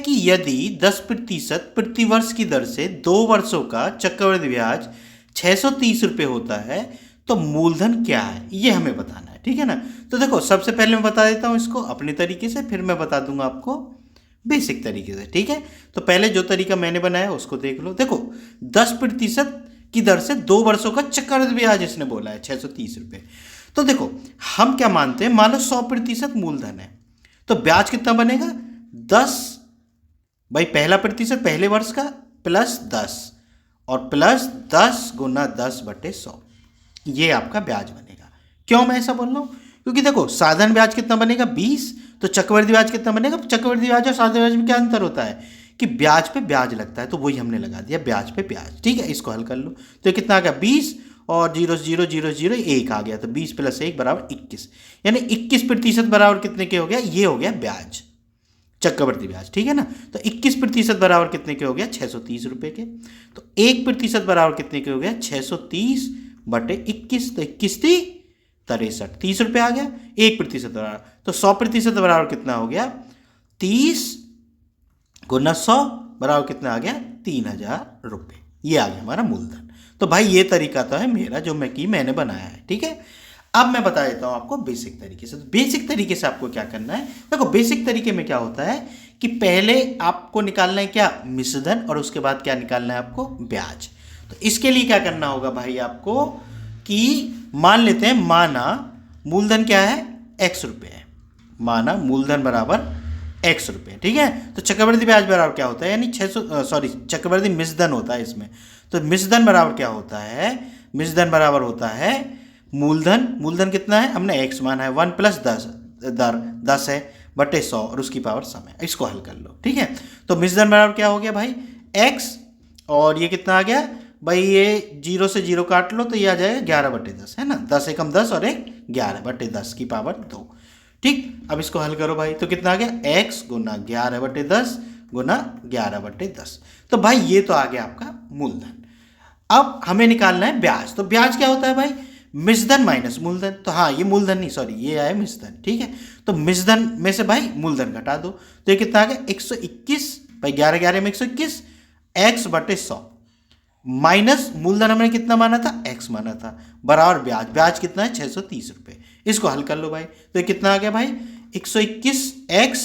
कि यदि 10% प्रतिवर्ष की दर से 2 वर्षों का चक्रवृद्धि ब्याज 630 रुपये होता है तो मूलधन क्या है, ये हमें बताना है। ठीक है ना। तो देखो सबसे पहले मैं बता देता हूँ इसको अपने तरीके से, फिर मैं बता दूंगा आपको बेसिक तरीके से। ठीक है। तो पहले जो तरीका मैंने बनाया उसको देख लो। देखो 10% की दर से 2 वर्षों का चक्रवृद्धि ब्याज इसने बोला है 630 रुपये। तो देखो हम क्या मानते हैं, मान लो 100% मूलधन है तो ब्याज कितना बनेगा 10, भाई पहला प्रतिशत पहले वर्ष का प्लस 10 और प्लस 10 गुना 10/100, ये आपका ब्याज बनेगा। क्यों मैं ऐसा बोल रहा हूँ, क्योंकि देखो साधारण ब्याज कितना बनेगा 20, तो चक्रवृद्धि ब्याज कितना बनेगा। चक्रवृद्धि ब्याज और साधारण ब्याज में क्या अंतर होता है कि ब्याज पे ब्याज लगता है, तो वही हमने लगा दिया ब्याज पे ब्याज। ठीक है, इसको हल कर लो। तो ये कितना आ गया 20 और 0 0 0 0 1 आ गया, तो 20 + 1 बराबर 21, यानी 21% बराबर कितने के हो गया, ये हो गया ब्याज, चक्रवृद्धि ब्याज। ठीक है ना। तो 21% बराबर कितने के हो गया 630 रुपये के। तो 1% बराबर कितने के हो गया 630/21, तो 21 63, 30 रुपये आ गया। 1% बराबर, तो 100% बराबर कितना हो गया 30 गुना 100 बराबर कितना आ गया 3000 रुपये, ये आ गया हमारा मूलधन। तो भाई ये तरीका तो है मेरा जो मैंने बनाया है। ठीक है। अब मैं बता देता हूं आपको बेसिक तरीके से। बेसिक तरीके से आपको क्या करना है, देखो बेसिक तरीके में क्या होता है कि पहले आपको निकालना है क्या मिश्रधन, और उसके बाद क्या निकालना है आपको ब्याज। तो इसके लिए क्या करना होगा भाई आपको कि मान लेते हैं, माना मूलधन क्या है x रुपये है, माना मूलधन बराबर x रुपये। ठीक है। तो चक्रवृद्धि ब्याज बराबर क्या होता है, यानी 600 चक्रवृद्धि मिश्रधन होता है इसमें। तो मिश्रधन बराबर क्या होता है, मिश्रधन बराबर होता है मूलधन, मूलधन कितना है हमने x माना है 1 + 10 दर 10 है बटे 100 और उसकी पावर समय। इसको हल कर लो। ठीक है। तो मिश्रधन बराबर क्या हो गया भाई x, और ये कितना आ गया भाई, ये 0 से 0 काट लो तो ये आ जाएगा 11/10, है ना। 10 एकम 10 और 1 11/10 की पावर 2। ठीक, अब इसको हल करो भाई, तो कितना आ गया x गुना 11/10 गुना 11/10। तो भाई ये तो आ गया आपका मूलधन। अब हमें निकालना है ब्याज। तो ब्याज क्या होता है भाई, मिश्रधन माइनस मूलधन। तो हाँ ये मूलधन नहीं, सॉरी ये आया मिश्रधन। ठीक है। तो मिश्रधन में से भाई मूलधन घटा दो, तो ये कितना आ गया 121, भाई 11 11 में 121 x/100 माइनस मूलधन हमने कितना माना था x माना था, बराबर ब्याज। ब्याज कितना है 630 रुपये। इसको हल कर लो भाई, तो ये कितना आ गया भाई 121x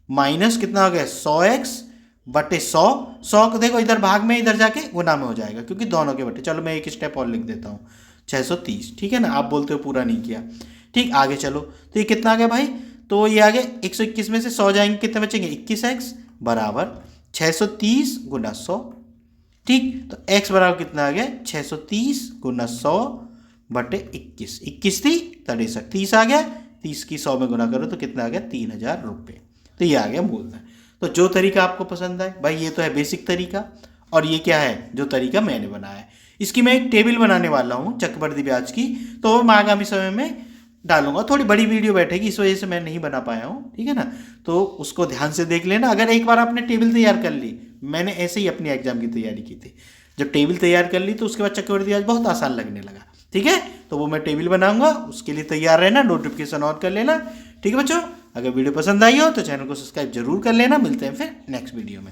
माइनस कितना आ गया 100x/100। 100 को देखो इधर भाग में, इधर जाके गुना में हो जाएगा क्योंकि दोनों के बटे। चलो मैं एक स्टेप और लिख देता हूँ 630। ठीक है ना, आप बोलते हो पूरा नहीं किया। ठीक, आगे चलो। तो ये कितना आ गया भाई, तो ये आ गया 121 में से 100 जाएंगे कितने बचेंगे 21x बराबर 630 गुना 100। ठीक, तो x बराबर कितना आ गया 630 गुना 100/21, 21 थी 63, 30 आ गया, 30 की 100 में गुना करो तो कितना आ गया 3000 रुपये। तो ये आ गया मूलधन। तो जो तरीका आपको पसंद आए भाई, ये तो है बेसिक तरीका, और ये क्या है जो तरीका मैंने बनाया है। इसकी मैं एक टेबल बनाने वाला हूँ चक्रवृद्धि ब्याज की, तो मैं आगामी समय में डालूंगा। थोड़ी बड़ी वीडियो बैठेगी इस वजह से मैं नहीं बना पाया हूँ। ठीक है ना, तो उसको ध्यान से देख लेना। अगर एक बार आपने टेबल तैयार कर ली, मैंने ऐसे ही अपनी एग्जाम की तैयारी की थी, जब टेबल तैयार कर ली तो उसके बाद चक्रवृद्धि ब्याज बहुत आसान लगने लगा। ठीक है, तो वो मैं टेबल बनाऊंगा, उसके लिए तैयार रहना, नोटिफिकेशन ऑन कर लेना। ठीक है बच्चों, अगर वीडियो पसंद आई हो तो चैनल को सब्सक्राइब जरूर कर लेना। मिलते हैं फिर नेक्स्ट वीडियो में।